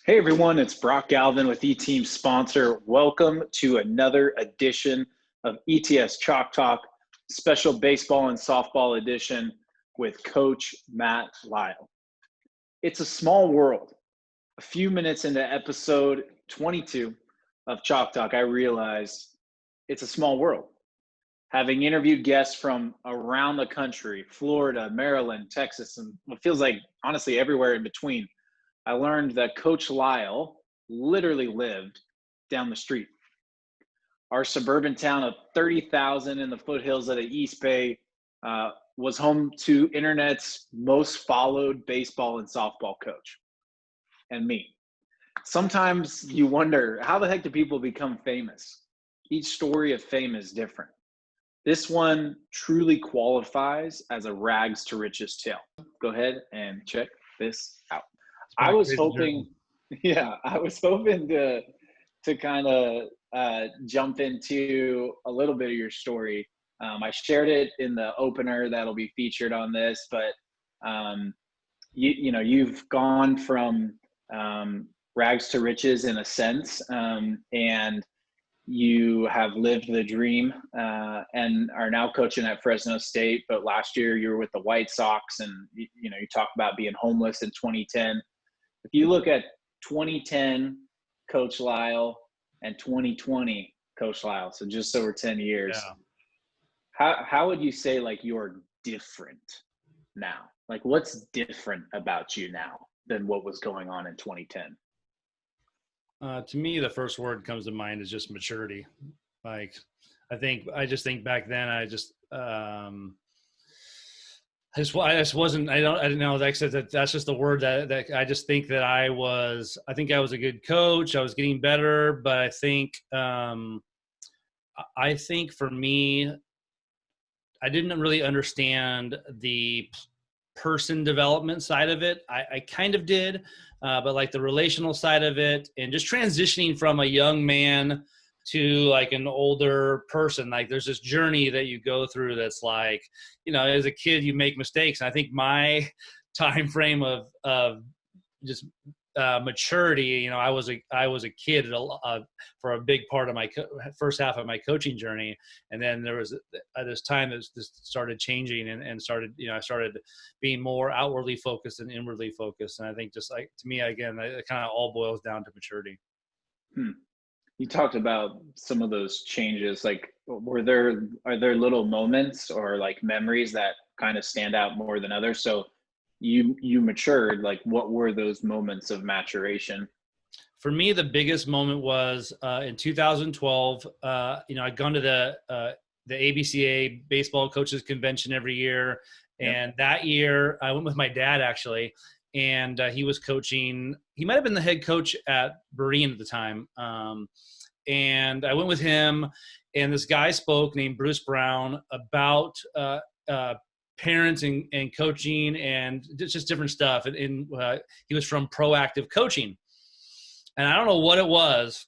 Hey everyone, it's Brock Galvin with eTeam Sponsor. Welcome to another edition of eTSChalkTalk, special baseball and softball edition with Coach Matt Lisle. It's a small world. A few minutes into episode 22 of Chalk Talk, I realized it's a small world. Having interviewed guests from around the country, Florida, Maryland, Texas, and it feels like honestly everywhere in between, I learned that Coach Lisle literally lived down the street. Our suburban town of 30,000 in the foothills of the East Bay was home to internet's most followed baseball and softball coach, and me. Sometimes you wonder, how the heck do people become famous? Each story of fame is different. This one truly qualifies as a rags to riches tale. Go ahead and check this out. I was hoping to kind of jump into a little bit of your story. I shared it in the opener that'll be featured on this, but you've gone from rags to riches in a sense, and you have lived the dream and are now coaching at Fresno State. But last year you were with the White Sox, and you talk about being homeless in 2010. If you look at 2010 Coach Lisle and 2020 Coach Lisle, so just over 10 years, how would you say like you're different now? Like what's different about you now than what was going on in 2010? To me, the first word comes to mind is just maturity. Like, I just think back then, I just wasn't, I didn't know, like I said, that's just the word that I just think that I think I was a good coach. I was getting better, but I think for me, I didn't really understand the person development side of it. I kind of did, but like the relational side of it and just transitioning from a young man to like an older person, like there's this journey that you go through that's like, as a kid you make mistakes. And I think my time frame of just maturity, I was a kid for a big part of my first half of my coaching journey, and then there was this time that this started changing and started, I started being more outwardly focused and inwardly focused. And I think just like, to me, again, it kind of all boils down to maturity. You talked about some of those changes. Like, are there little moments or like memories that kind of stand out more than others? So you matured. Like, what were those moments of maturation? For me, the biggest moment was in 2012. I'd gone to the ABCA baseball coaches convention every year. And that year I went with my dad actually. And he was coaching. He might've been the head coach at Berean at the time. And I went with him, and this guy spoke named Bruce Brown about parents and coaching and just different stuff. And he was from Proactive Coaching. And I don't know what it was.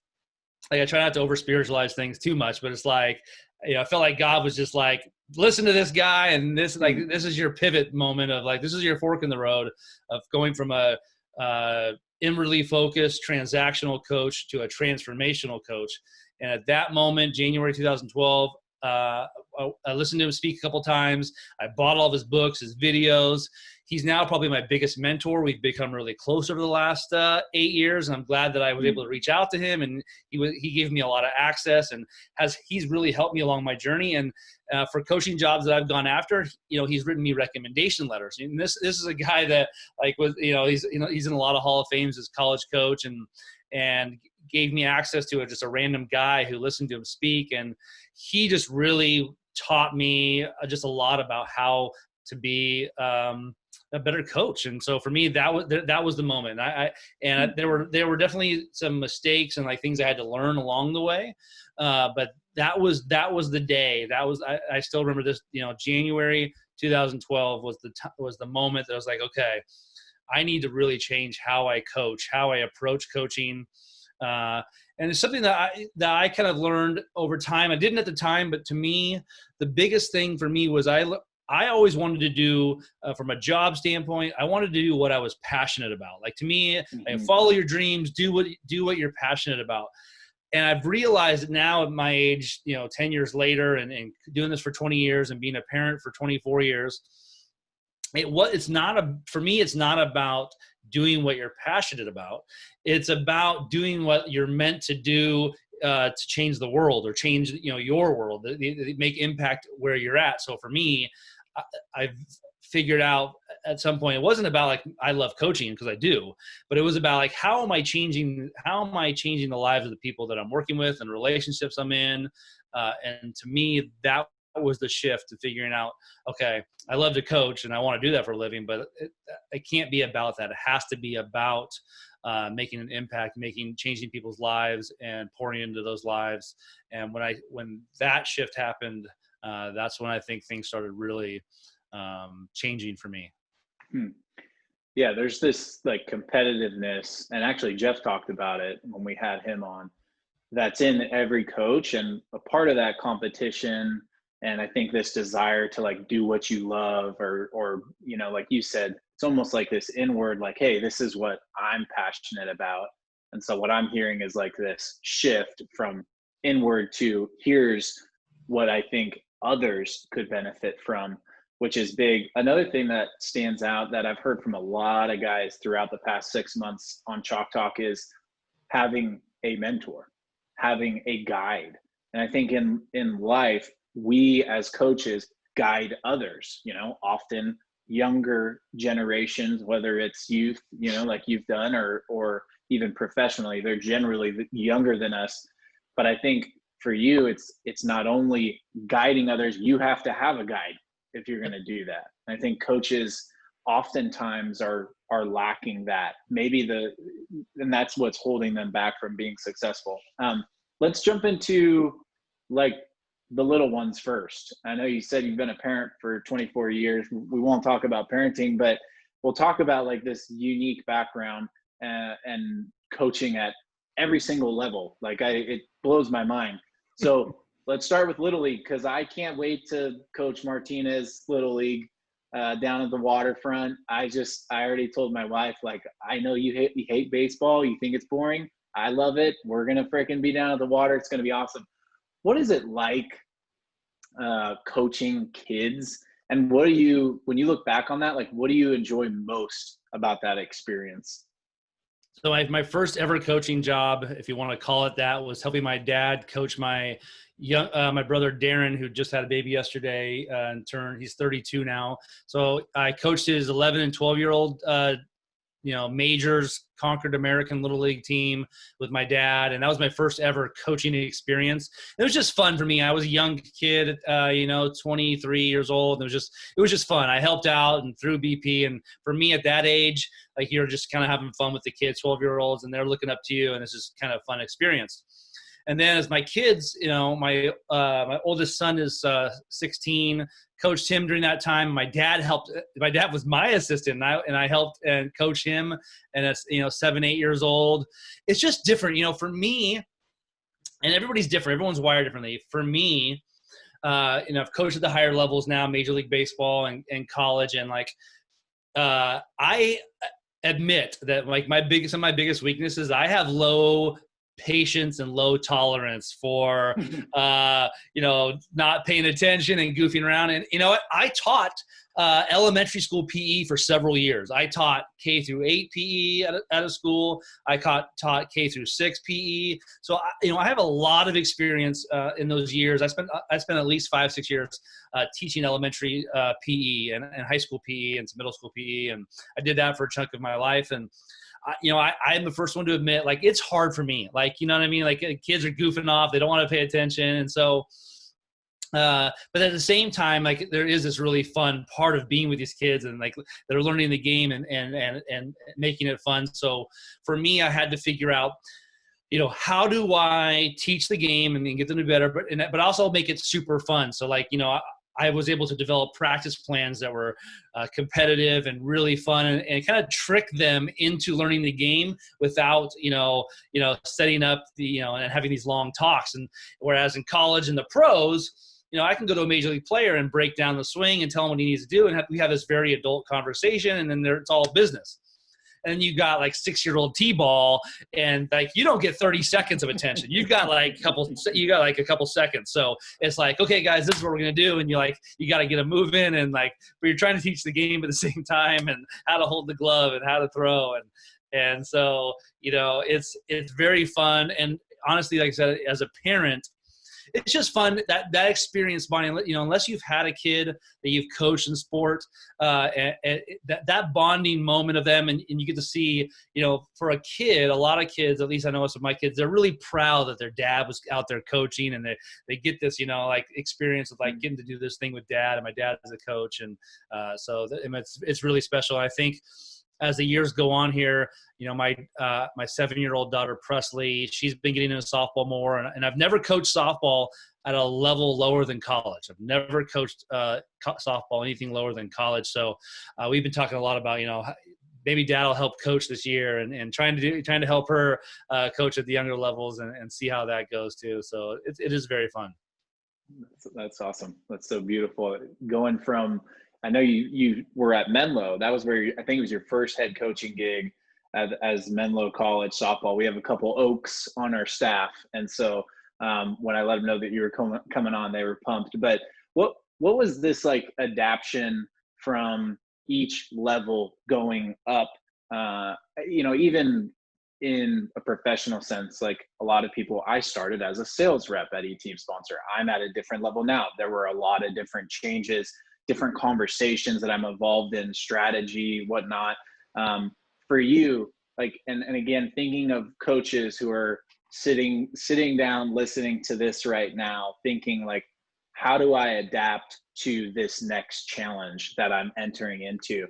Like, I try not to over spiritualize things too much, but it's like, I felt like God was just like, listen to this guy. And this is your pivot moment of like, this is your fork in the road of going from a inwardly focused transactional coach to a transformational coach. And at that moment, January 2012, I listened to him speak a couple times. I bought all of his books, his videos. He's now probably my biggest mentor. We've become really close over the last 8 years, and I'm glad that I was able to reach out to him, and he gave me a lot of access, and he's really helped me along my journey. And for coaching jobs that I've gone after, he's written me recommendation letters. And this is a guy that he's in a lot of Hall of Fames as college coach, and gave me access to just a random guy who listened to him speak, and he just really taught me just a lot about how to be a better coach. And so for me, that was the moment. There were definitely some mistakes and like things I had to learn along the way. But that was the day. I still remember this, January 2012 was the moment that I was like, okay, I need to really change how I coach, how I approach coaching. And it's something that I kind of learned over time. I didn't at the time, but to me, the biggest thing for me was I always wanted to do, from a job standpoint, I wanted to do what I was passionate about. Like, to me, follow your dreams, do what you're passionate about. And I've realized now at my age, 10 years later, and doing this for 20 years and being a parent for 24 years, for me, it's not about doing what you're passionate about. It's about doing what you're meant to do to change the world, or change, your world, make impact where you're at. So for me, I've figured out at some point, it wasn't about like, I love coaching, because I do, but it was about like, how am I changing the lives of the people that I'm working with and relationships I'm in. And to me, that was the shift to figuring out, okay, I love to coach and I want to do that for a living, but it can't be about that. It has to be about making an impact, changing people's lives and pouring into those lives. And when that shift happened, that's when I think things started really changing for me. Yeah, there's this like competitiveness, and actually Jeff talked about it when we had him on, that's in every coach, and a part of that competition. And I think this desire to like do what you love, or like you said, it's almost like this inward, like, hey, this is what I'm passionate about. And so what I'm hearing is like this shift from inward to here's what I think others could benefit from, which is big. Another thing that stands out that I've heard from a lot of guys throughout the past 6 months on Chalk Talk is having a mentor, having a guide. And I think in life, we as coaches guide others, often younger generations, whether it's youth, like you've done, or even professionally, they're generally younger than us. But I think for you, it's not only guiding others, you have to have a guide if you're going to do that. And I think coaches oftentimes are lacking that, and that's what's holding them back from being successful. Let's jump into like the little ones first. I know you said you've been a parent for 24 years. We won't talk about parenting, but we'll talk about like this unique background and coaching at every single level. Like it blows my mind. So let's start with Little League, because I can't wait to coach Martinez Little League down at the waterfront. I already told my wife, like, I know you hate baseball. You think it's boring. I love it. We're going to freaking be down at the water. It's going to be awesome. What is it like coaching kids? And when you look back on that, like, what do you enjoy most about that experience? So my first ever coaching job, if you want to call it that, was helping my dad coach my brother Darren, who just had a baby yesterday, he's 32 now. So I coached his 11 and 12-year-old majors Concord American Little League team with my dad. And that was my first ever coaching experience. It was just fun for me. I was a young kid, 23 years old. And it was just fun. I helped out and threw BP. And for me at that age, like, you're just kind of having fun with the kids, 12-year-olds, and they're looking up to you. And it's just kind of a fun experience. And then as my kids, my oldest son is 16, coached him during that time. My dad was my assistant, and I helped and coach him. And it's, 7, 8 years old. It's just different, for me, and everybody's different. Everyone's wired differently. For me, I've coached at the higher levels now, Major League Baseball and college. And like, I admit that like some of my biggest weaknesses, I have low patience and low tolerance for, not paying attention and goofing around. And you know what? I taught elementary school PE for several years. I taught K through 8 PE at a school. I taught K through 6 PE. So I have a lot of experience in those years. I spent at least 5-6 years teaching elementary PE and high school PE and some middle school PE, and I did that for a chunk of my life. And I'm the first one to admit, like, it's hard for me. Like, you know what I mean? Like, kids are goofing off. They don't want to pay attention. And so, but at the same time, like, there is this really fun part of being with these kids, and like, they're learning the game and making it fun. So for me, I had to figure out, how do I teach the game and then get them to be better, but also make it super fun. So like, I was able to develop practice plans that were competitive and really fun, and kind of trick them into learning the game without, setting up and having these long talks. And whereas in college and the pros, I can go to a major league player and break down the swing and tell him what he needs to do. And we have this very adult conversation, and then it's all business. And you got like 6-year-old T-ball, and like you don't get 30 seconds of attention. You got like a couple seconds. So it's like, okay, guys, this is what we're gonna do, and you got to get a move in, and like, but you're trying to teach the game at the same time, and how to hold the glove and how to throw, and so it's very fun. And honestly, like I said, as a parent, it's just fun that experience bonding. Unless you've had a kid that you've coached in sport, and that bonding moment of them, and you get to see, for a kid, a lot of kids, at least I know most of my kids, they're really proud that their dad was out there coaching, and they get this, like experience of like getting to do this thing with dad, and my dad is a coach, and so it's really special. I think as the years go on here, my 7-year-old daughter, Presley, she's been getting into softball more. And I've never coached softball at a level lower than college. I've never coached softball, anything lower than college. So we've been talking a lot about, maybe dad will help coach this year, and trying to help her coach at the younger levels, and see how that goes too. So it is very fun. That's awesome. That's so beautiful. Going from, I know you were at Menlo. That was where I think it was your first head coaching gig as Menlo College softball. We have a couple Oaks on our staff, and so when I let them know that you were coming on, they were pumped. But what was this like adaptation from each level going up? Even in a professional sense, like a lot of people, I started as a sales rep at eTeam Sponsor. I'm at a different level now. There were a lot of different changes, different conversations that I'm involved in, strategy, whatnot. For you, like, and again, thinking of coaches who are sitting down, listening to this right now, thinking like, how do I adapt to this next challenge that I'm entering into?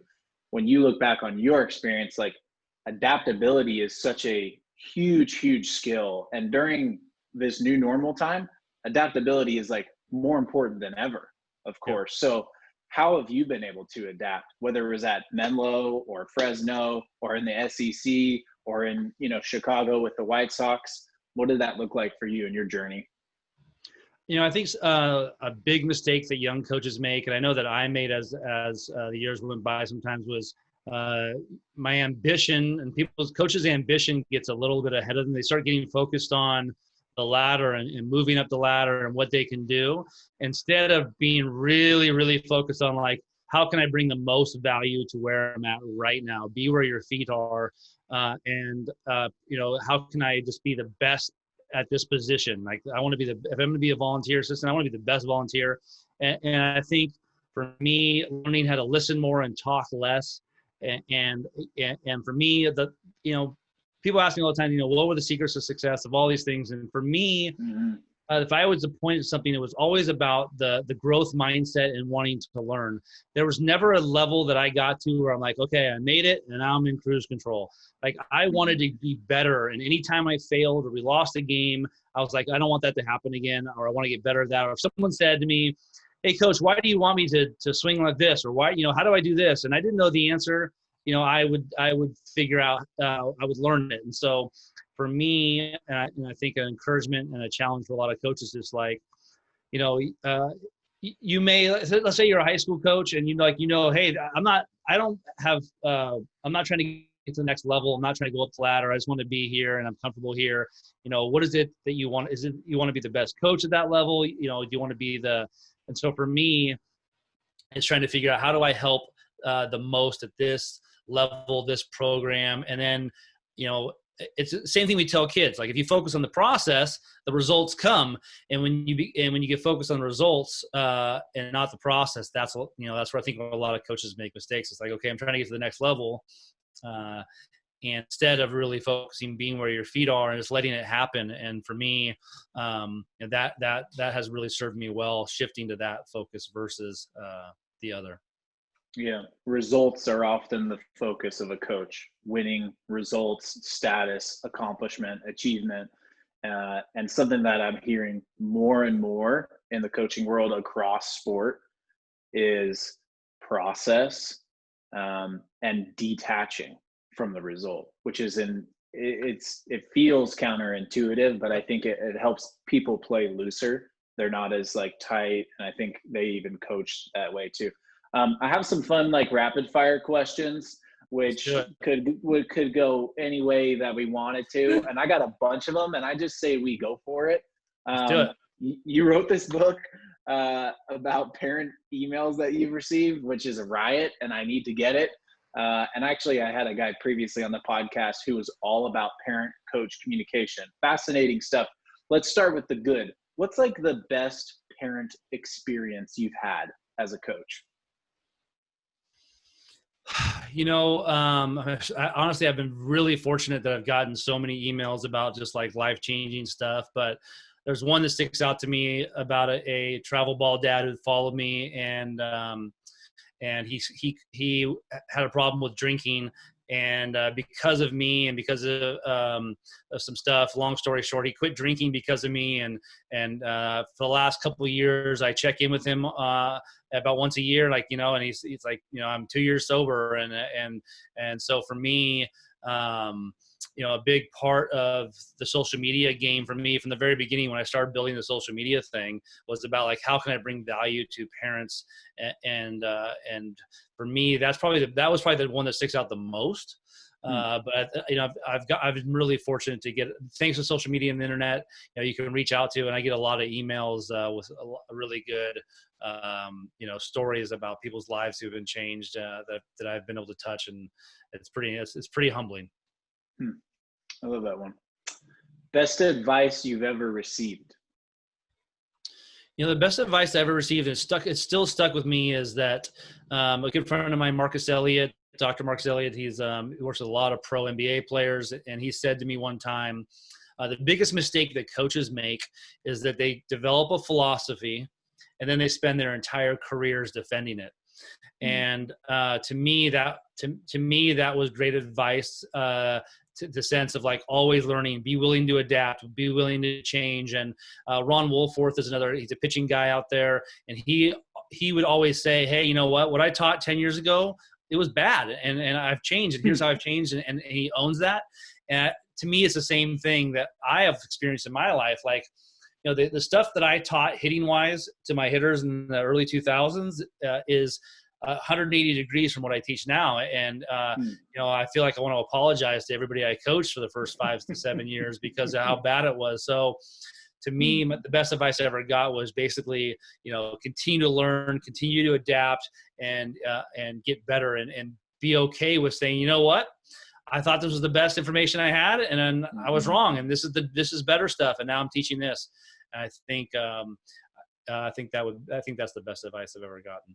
When you look back on your experience, like, adaptability is such a huge skill. And during this new normal time, adaptability is like more important than ever, of course. Yeah. So how have you been able to adapt, whether it was at Menlo or Fresno or in the SEC or in, Chicago with the White Sox? What did that look like for you in your journey? I think a big mistake that young coaches make, and I know that I made as the years went by sometimes, was my ambition, and coaches' ambition gets a little bit ahead of them. They start getting focused on the ladder and moving up the ladder and what they can do, instead of being really, really focused on like, how can I bring the most value to where I'm at right now? Be where your feet are, and how can I just be the best at this position? Like, if I'm going to be a volunteer assistant, I want to be the best volunteer. And I think for me, learning how to listen more and talk less. And for me, people ask me all the time, what were the secrets of success of all these things? And for me, if I was to point at something, it was always about the growth mindset and wanting to learn. There was never a level that I got to where I'm like, okay, I made it and now I'm in cruise control. Like, I wanted to be better. And anytime I failed or we lost a game, I was like, I don't want that to happen again, or I want to get better at that. Or if someone said to me, hey coach, why do you want me to swing like this? Or why, how do I do this? And I didn't know the answer. I would figure out, I would learn it. And so for me, and I think an encouragement and a challenge for a lot of coaches is like, you may, let's say you're a high school coach and hey, I'm not trying to get to the next level. I'm not trying to go up the ladder. I just want to be here and I'm comfortable here. What is it that you want? Is it, you want to be the best coach at that level? Do you want to be and so for me, it's trying to figure out, how do I help the most at this level, this program? And then, it's the same thing we tell kids. Like, if you focus on the process, the results come. And when you get focused on the results and not the process, that's where I think a lot of coaches make mistakes. It's like, okay, I'm trying to get to the next level, and instead of really focusing, being where your feet are and just letting it happen. And for me, that has really served me well, shifting to that focus versus the other. Yeah. Results are often the focus of a coach. Winning, results, status, accomplishment, achievement. And something that I'm hearing more and more in the coaching world across sport is process and detaching from the result, which is it feels counterintuitive, but I think it helps people play looser they're not as like tight. And I think they even coach that way too. I have some fun, like rapid fire questions, which could go any way that we wanted to. And I got a bunch of them, and I just say we go for it. Let's do it. You wrote this book about parent emails that you've received, which is a riot, and I need to get it. And actually, I had a guy previously on the podcast who was all about parent-coach communication. Fascinating stuff. Let's start with the good. What's like the best parent experience you've had as a coach? Honestly, I've been really fortunate that I've gotten so many emails about just like life-changing stuff. But there's one that sticks out to me about a travel ball dad who followed me, and he had a problem with drinking, and because of me and because of some stuff, long story short, he quit drinking because of me. And for the last couple of years, I check in with him about once a year, like, and he's like, I'm 2 years sober. And so for me, a big part of the social media game for me from the very beginning, when I started building the social media thing, was about like, how can I bring value to parents? And for me, that was probably the one that sticks out the most. But I've been really fortunate to get, thanks to social media and the internet, you can reach out to, and I get a lot of emails with a really good, stories about people's lives who've been changed that I've been able to touch, and it's pretty humbling. I love that one. Best advice you've ever received? The best advice I ever received, and it's still stuck with me, is that a good friend of mine, Marcus Elliott, Dr. Marcus Elliott, he works with a lot of pro NBA players, and he said to me one time, the biggest mistake that coaches make is that they develop a philosophy and then they spend their entire careers defending it. And to me, that was great advice. To the sense of like always learning, be willing to adapt, be willing to change. And Ron Woolforth is another, he's a pitching guy out there. And he would always say, hey, you know what I taught 10 years ago, it was bad. And I've changed, and here's how I've changed. And he owns that. And to me, it's the same thing that I have experienced in my life. Like, the stuff that I taught hitting wise to my hitters in the early 2000s is 180 degrees from what I teach now. And, I feel like I want to apologize to everybody I coached for the first 5 to 7 years because of how bad it was. So to me, the best advice I ever got was basically, continue to learn, continue to adapt, and get better, and be okay with saying, you know what, I thought this was the best information I had, and then I was wrong. And this is better stuff. And now I'm teaching this. And I think that's the best advice I've ever gotten.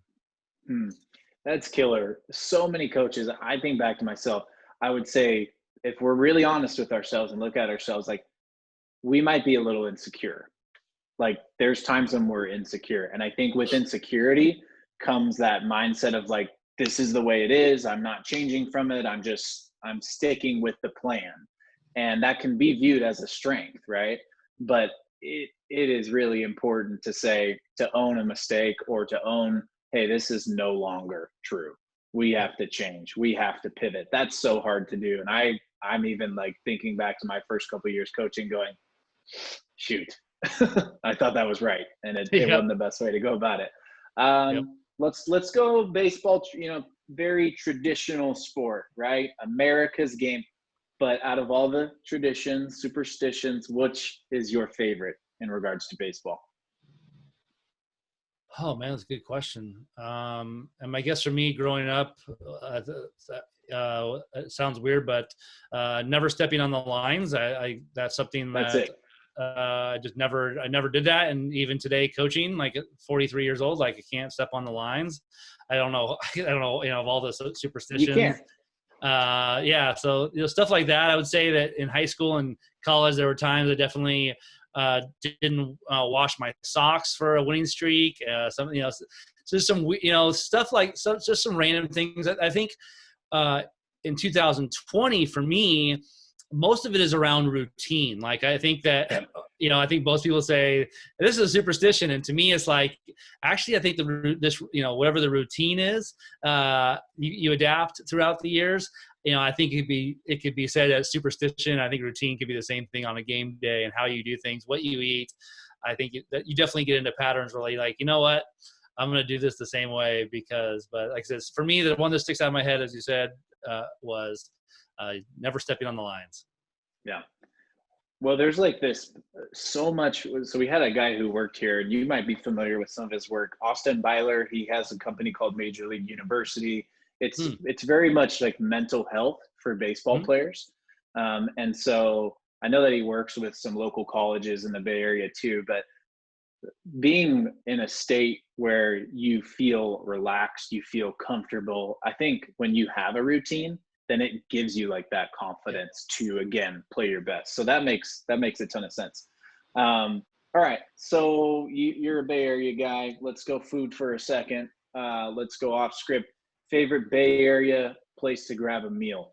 That's killer. So many coaches, I think back to myself, I would say, if we're really honest with ourselves and look at ourselves, like, we might be a little insecure. Like, there's times when we're insecure. And I think with insecurity comes that mindset of like, this is the way it is. I'm not changing from it. I'm sticking with the plan. And that can be viewed as a strength, right? But it is really important to own a mistake, or to own, hey, this is no longer true. We have to change. We have to pivot. That's so hard to do. And I'm even like thinking back to my first couple of years coaching, going, shoot, I thought that was right. And it wasn't the best way to go about it. Let's go baseball, very traditional sport, right? America's game. But out of all the traditions, superstitions, which is your favorite in regards to baseball? Oh man, that's a good question. And my guess for me growing up, it sounds weird, but never stepping on the lines. That's something that I never did that. And even today coaching, like at 43 years old, like I can't step on the lines. I don't know, of all the superstitions. You can't. So stuff like that. I would say that in high school and college, there were times I definitely didn't wash my socks for a winning streak. Just some stuff like just some random things. I think in 2020 for me, most of it is around routine. Like I think that I think most people say this is a superstition, and to me it's like, actually I think whatever the routine is, you adapt throughout the years. I think it could be said as superstition. I think routine could be the same thing on a game day, and how you do things, what you eat. I think that you definitely get into patterns where you're like, you know what, I'm going to do this the same way but like I said, for me, the one that sticks out of my head, as you said, was never stepping on the lines. Yeah. Well, there's like this so much. So we had a guy who worked here, and you might be familiar with some of his work. Austin Byler, he has a company called Major League University. It's very much like mental health for baseball players. And so I know that he works with some local colleges in the Bay Area too, but being in a state where you feel relaxed, you feel comfortable, I think when you have a routine, then it gives you like that confidence to, again, play your best. So that makes a ton of sense. All right. So you're a Bay Area guy. Let's go food for a second. Let's go off script. Favorite Bay Area place to grab a meal?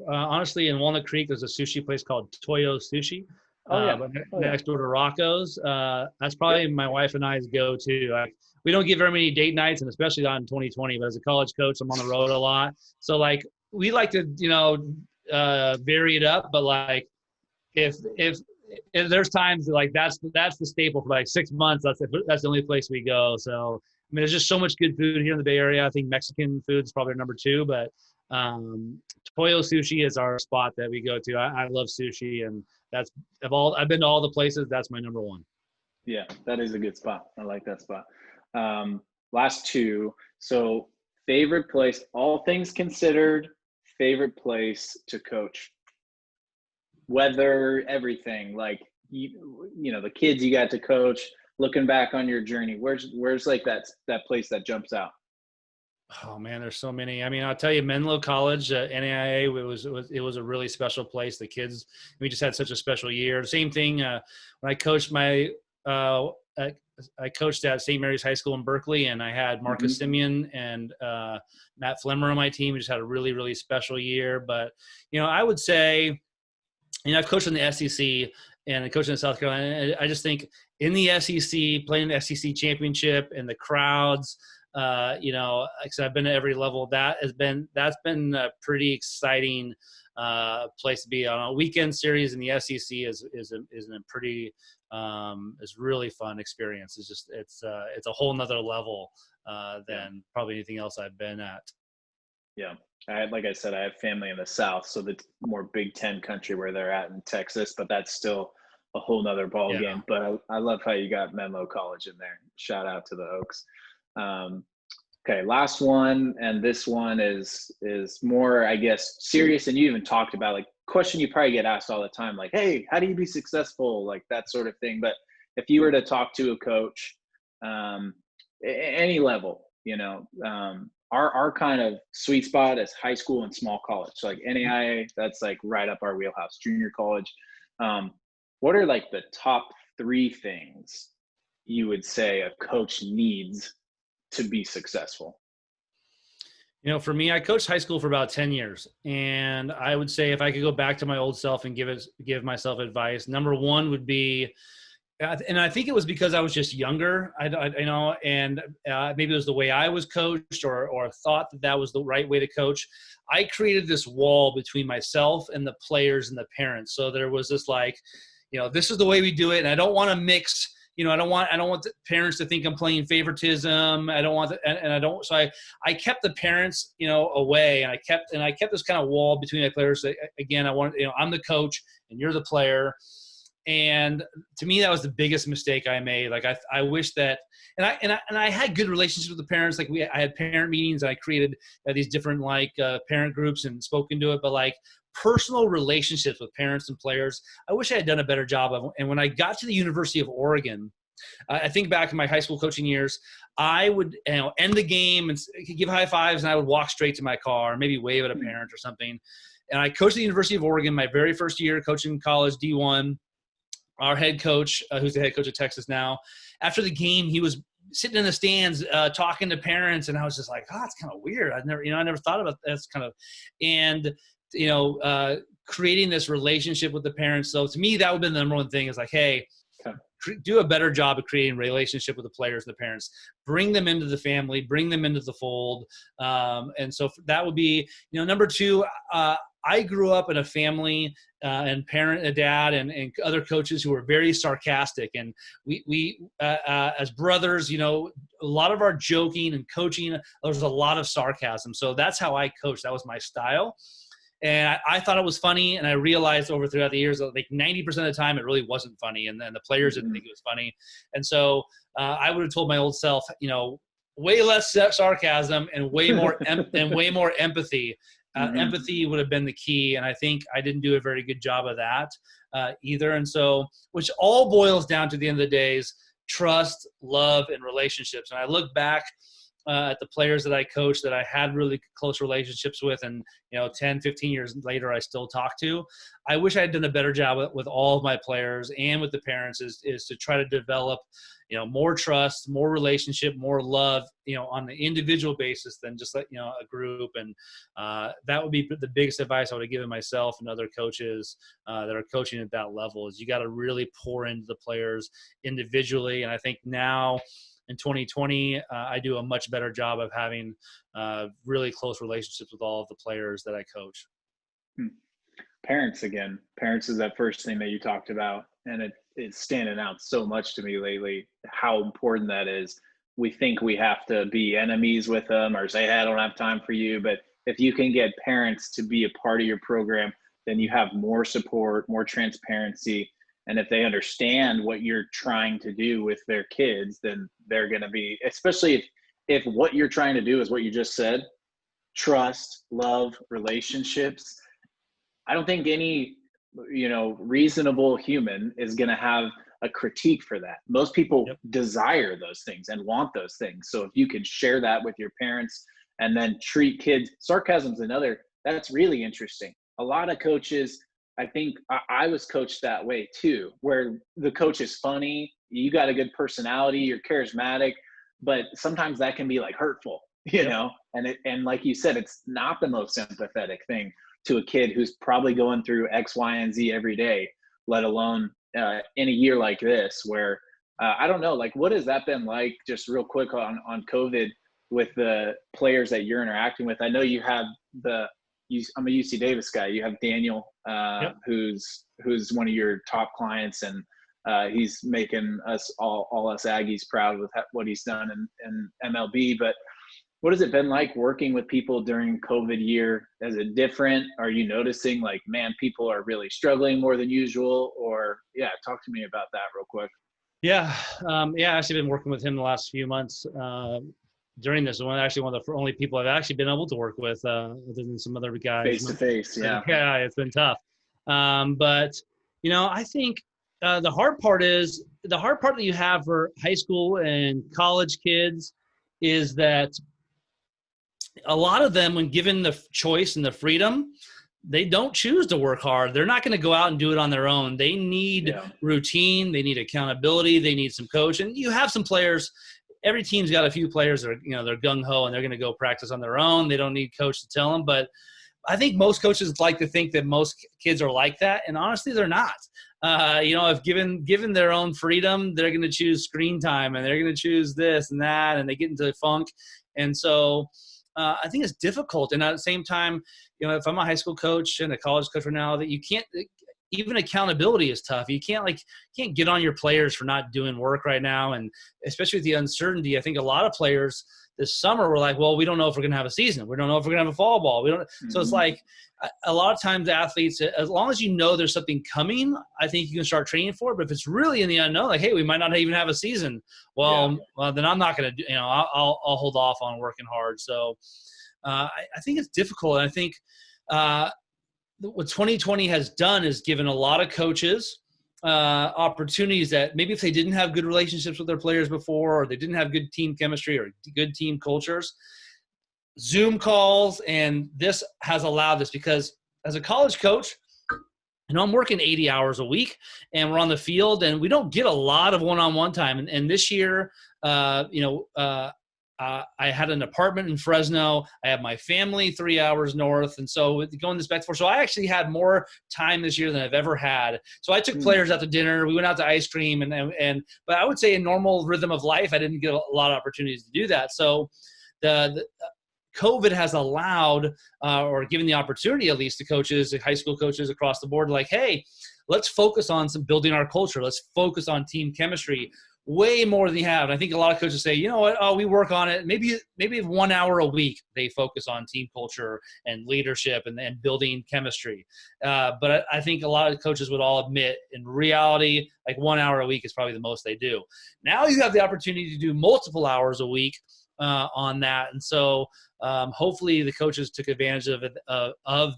Honestly, in Walnut Creek, there's a sushi place called Toyo Sushi. Next door to Rocco's. That's probably my wife and I's go-to. Like, we don't get very many date nights, and especially not in 2020. But as a college coach, I'm on the road a lot, so like we like to, vary it up. But like, if there's times like that's the staple for like 6 months. That's the only place we go. So I mean, there's just so much good food here in the Bay Area. I think Mexican food is probably number 2, but Toyo Sushi is our spot that we go to. I love sushi, and I've been to all the places. That's my number 1. Yeah, that is a good spot. I like that spot. Last 2. So favorite place, all things considered, favorite place to coach. Weather, everything. Like the kids you got to coach. Looking back on your journey, where's like that place that jumps out? Oh man, there's so many. I mean, I'll tell you, Menlo College, NAIA, it was a really special place. The kids, we just had such a special year. Same thing when I coached I coached at St. Mary's High School in Berkeley, and I had Marcus Simeon and Matt Flemmer on my team. We just had a really, really special year. But I would say, I've coached in the SEC and I coached in South Carolina. I just think in the SEC, playing the SEC championship and the crowds. Because I've been at every level. That's been a pretty exciting place to be on. A weekend series in the SEC is a pretty is really fun experience. It's a whole nother level than probably anything else I've been at. Yeah, like I said, I have family in the South, so the more Big Ten country where they're at in Texas, but that's still a whole nother ball game. But I love how you got Menlo College in there. Shout out to the Oaks. Okay, last one, and this one is more, I guess, serious, and you even talked about, like, question you probably get asked all the time, like, hey, how do you be successful, like that sort of thing. But if you were to talk to a coach, any level, our kind of sweet spot is high school and small college. So like NAIA, that's like right up our wheelhouse. Junior college, what are like the top 3 things you would say a coach needs to be successful? For me, I coached high school for about 10 years. And I would say if I could go back to my old self and give myself advice, number 1 would be, and I think it was because I was just younger, and maybe it was the way I was coached or thought that was the right way to coach. I created this wall between myself and the players and the parents. So there was this like, this is the way we do it. And I don't want to mix. I don't want the parents to think I'm playing favoritism. I don't want so I kept the parents, away, and I kept this kind of wall between the players. Again, I'm the coach and you're the player. And to me, that was the biggest mistake I made. Like I wish that, and I had good relationships with the parents. Like I had parent meetings. I created these different parent groups and spoken to it. But like personal relationships with parents and players, I wish I had done a better job of. And when I got to the University of Oregon, I think back in my high school coaching years, I would end the game and give high fives, and I would walk straight to my car, maybe wave at a parent or something. And I coached at the University of Oregon my very first year coaching college D1. Our head coach, who's the head coach of Texas now, after the game, he was sitting in the stands talking to parents, and I was just like, oh, it's kind of weird. I never thought about that. And creating this relationship with the parents. So to me, that would have been the number 1 thing is like, hey, do a better job of creating a relationship with the players and the parents. Bring them into the family, bring them into the fold. And so that would be, number 2, I grew up in a family and parent and dad and other coaches who were very sarcastic. And we as brothers, you know, a lot of our joking and coaching, there was a lot of sarcasm. So that's how I coached. That was my style. And I thought it was funny, and I realized throughout the years that like 90% of the time it really wasn't funny, and then the players didn't think it was funny. And so I would have told my old self, you know, way less sarcasm and way more empathy. Empathy would have been the key, and I think I didn't do a very good job of that either. And so, which all boils down to the end of the day is trust, love, and relationships. And I look back at the players that I coached that I had really close relationships with, and 10, 15 years later I still talk to. I wish I had done a better job with all of my players and with the parents is to try to develop more trust, more relationship, more love, on the individual basis than just like, a group. And that would be the biggest advice I would have given myself and other coaches that are coaching at that level is you got to really pour into the players individually. And I think now in 2020, I do a much better job of having really close relationships with all of the players that I coach. Parents again. Parents is that first thing that you talked about, and it's standing out so much to me lately how important that is. We think we have to be enemies with them or say, hey, I don't have time for you. But if you can get parents to be a part of your program, then you have more support, more transparency. And if they understand what you're trying to do with their kids, then they're going to be, especially if what you're trying to do is what you just said, trust, love, relationships. I don't think any, reasonable human is going to have a critique for that. Most people desire those things and want those things. So if you can share that with your parents and then treat kids, sarcasm's another, that's really interesting. A lot of coaches, I think I was coached that way too, where the coach is funny, you got a good personality, you're charismatic, but sometimes that can be like hurtful, know, and like you said, it's not the most sympathetic thing to a kid who's probably going through X, Y, and Z every day, let alone in a year like this where I don't know, like what has that been like just real quick on COVID with the players that you're interacting with? I know you have I'm a UC Davis guy. You have Daniel, who's one of your top clients, and he's making us all us Aggies proud with what he's done in MLB. But what has it been like working with people during COVID year? Is it different? Are you noticing like, man, people are really struggling more than usual? Or talk to me about that real quick. I've actually been working with him the last few months. During this one, actually one of the only people I've actually been able to work with, other than some other guys. Face to face, yeah. Yeah, it's been tough. But I think the hard part that you have for high school and college kids is that a lot of them, when given the choice and the freedom, they don't choose to work hard. They're not going to go out and do it on their own. They need routine. They need accountability. They need some coach. And you have some players. Every team's got a few players that are, they're gung-ho and they're going to go practice on their own. They don't need coach to tell them. But I think most coaches like to think that most kids are like that. And honestly, they're not. If given their own freedom, they're going to choose screen time and they're going to choose this and that, and they get into the funk. And so I think it's difficult. And at the same time, if I'm a high school coach and a college coach right now, that you can't – even accountability is tough. You can't get on your players for not doing work right now. And especially with the uncertainty, I think a lot of players this summer were like, well, we don't know if we're going to have a season. We don't know if we're going to have a fall ball. We don't. Mm-hmm. So it's like a lot of times athletes, as long as you know there's something coming, I think you can start training for it. But if it's really in the unknown, like, hey, we might not even have a season. Well, then I'm not going to, I'll hold off on working hard. So I think it's difficult. And I think, what 2020 has done is given a lot of coaches opportunities that maybe if they didn't have good relationships with their players before, or they didn't have good team chemistry or good team cultures, Zoom calls, and this has allowed this. Because as a college coach, I'm working 80 hours a week and we're on the field and we don't get a lot of one-on-one time. And this year, I had an apartment in Fresno. I have my family 3 hours north. And so going this back and forth. So I actually had more time this year than I've ever had. So I took players out to dinner. We went out to ice cream but I would say in normal rhythm of life, I didn't get a lot of opportunities to do that. So the COVID has allowed or given the opportunity, at least to coaches, high school coaches across the board, like, hey, let's focus on some building our culture. Let's focus on team chemistry way more than you have. And I think a lot of coaches say, you know what, we work on it. Maybe 1 hour a week they focus on team culture and leadership and building chemistry. But I think a lot of coaches would all admit, in reality, like 1 hour a week is probably the most they do. Now you have the opportunity to do multiple hours a week on that. And so hopefully the coaches took advantage of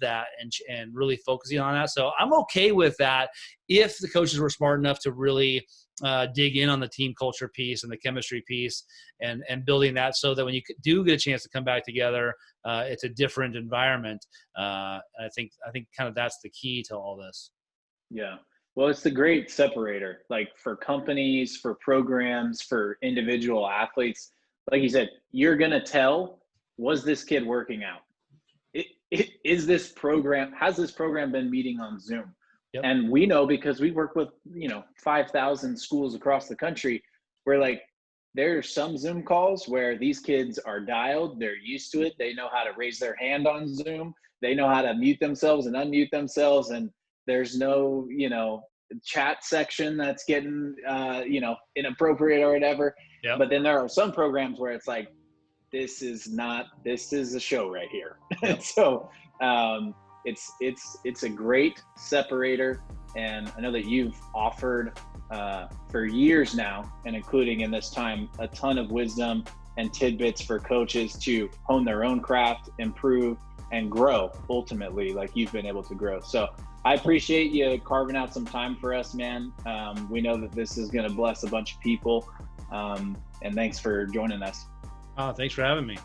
that and really focusing on that. So I'm okay with that if the coaches were smart enough to really dig in on the team culture piece and the chemistry piece and building that, so that when you do get a chance to come back together, it's a different environment. I think kind of that's the key to all this. Yeah. Well, it's the great separator, like for companies, for programs, for individual athletes. Like you said, you're going to tell, was this kid working out? Has this program been meeting on Zoom? Yep. And we know, because we work with, 5,000 schools across the country, where like there are some Zoom calls where these kids are dialed, they're used to it. They know how to raise their hand on Zoom. They know how to mute themselves and unmute themselves. And there's no, chat section that's getting, inappropriate or whatever. Yep. But then there are some programs where it's like, this is a show right here. Yep. So it's a great separator. And I know that you've offered for years now, and including in this time, a ton of wisdom and tidbits for coaches to hone their own craft, improve, and grow ultimately, like you've been able to grow. So I appreciate you carving out some time for us, man. We know that this is going to bless a bunch of people. And thanks for joining us. Oh, thanks for having me.